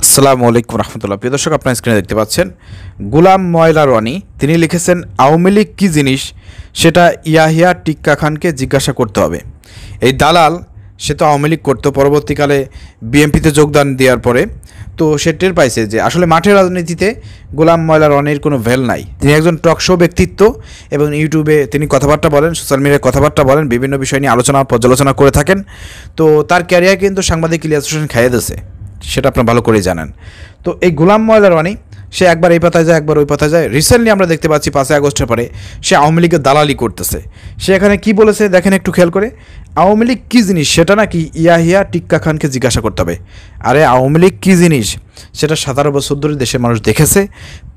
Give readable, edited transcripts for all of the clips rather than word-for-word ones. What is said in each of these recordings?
আসসালামু আলাইকুম রহমতুল্লাহ। প্রিয় দর্শক, আপনার স্ক্রিনে দেখতে পাচ্ছেন গোলাম ময়লা রনি। তিনি লিখেছেন, আওয়ামী লীগ কী জিনিস সেটা ইয়াহিয়া টিক্কা খানকে জিজ্ঞাসা করতে হবে। এই দালাল সে তো আওয়ামী লীগ করতো, পরবর্তীকালে বিএনপিতে যোগদান দেওয়ার পরে তো সে টের পাইছে যে আসলে মাঠের রাজনীতিতে গোলাম ময়লা রনির কোনো ভ্যাল নাই। তিনি একজন টক শো ব্যক্তিত্ব এবং ইউটিউবে তিনি কথাবার্তা বলেন, সোশ্যাল মিডিয়ায় কথাবার্তা বলেন, বিভিন্ন বিষয় নিয়ে আলোচনা পর্যালোচনা করে থাকেন। তো তার ক্যারিয়ার কিন্তু সাংবাদিক ইলিয়াস হোসেন খাইয়ে দিয়েছে, সেটা আপনার ভালো করেই জানেন। তো এই গোলাম ময়লা রনি সে একবার এই পাতায় যায়, একবার ওই পাতায় যায়। রিসেন্টলি আমরা দেখতে পাচ্ছি 5 আগস্টের পরে সে আওয়ামী লীগের দালালি করতেছে। সে এখানে কি বলেছে দেখেন একটু খেয়াল করে। আওয়ামী লীগ কী জিনিস সেটা নাকি ইয়াহিয়া টিক্কা খানকে জিজ্ঞাসা করতে হবে। আরে আওয়ামী লীগ কী জিনিস সেটা 17 বছর ধরে দেশের মানুষ দেখেছে।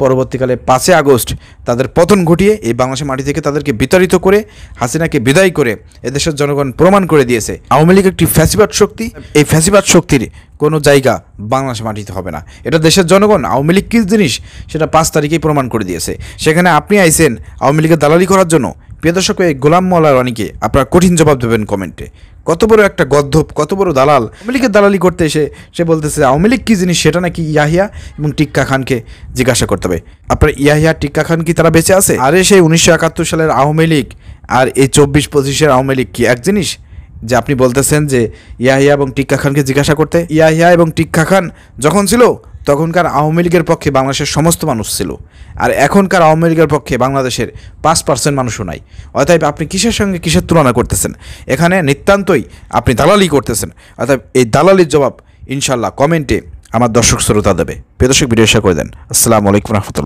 পরবর্তীকালে 5 আগস্ট তাদের পতন ঘটিয়ে এই বাংলাদেশের মাটি থেকে তাদেরকে বিতাড়িত করে হাসিনাকে বিদায় করে এদেশের জনগণ প্রমাণ করে দিয়েছে আওয়ামী লীগ একটি ফ্যাসিবাদ শক্তি। এই ফ্যাসিবাদ শক্তির কোনো জায়গা বাংলাদেশের মাটিতে হবে না। এটা দেশের জনগণ আওয়ামী লীগ কী জিনিস সেটা 5 তারিখেই প্রমাণ করে দিয়েছে। সেখানে আপনি আইছেন আওয়ামী লীগের দালালি করার জন্য। প্রিয় দর্শক, এই গোলাম ময়লা রনিকে আপনারা কঠিন জবাব দেবেন কমেন্টে। কত বড় একটা গদ্ধপ, কত বড় দালাল। আওয়ামী লীগের দালালি করতে এসে সে বলতেছে আওয়ামী লীগ কী জিনিস সেটা নাকি ইয়াহিয়া এবং টিক্কা খানকে জিজ্ঞাসা করতে হবে। আপনার ইয়াহিয়া টিক্কা খান কি তারা বেঁচে আছে? আরে সেই 1971 সালের আওয়ামী লীগ আর এই 24-25-এর আওয়ামী লীগ কি এক জিনিস যে আপনি বলতেছেন যে ইয়াহিয়া এবং টিক্কা খানকে জিজ্ঞাসা করতে? ইয়াহিয়া এবং টিক্কা খান যখন ছিল তখনকার আওয়ামী লীগের পক্ষে বাংলাদেশের সমস্ত মানুষ ছিল, আর এখনকার আওয়ামী লীগের পক্ষে বাংলাদেশের 5% মানুষও নাই। অতএব আপনি কিসের সঙ্গে কিসের তুলনা করতেছেন? এখানে নিতান্তই আপনি দালালি করতেছেন। অতএব এই দালালির জবাব ইনশাল্লাহ কমেন্টে আমার দর্শক শ্রোতা দেবে। প্রিয় দর্শক, ভিডিও শেয়ার করে দেন। আসসালামু আলাইকুম রহমতুল্লাহ।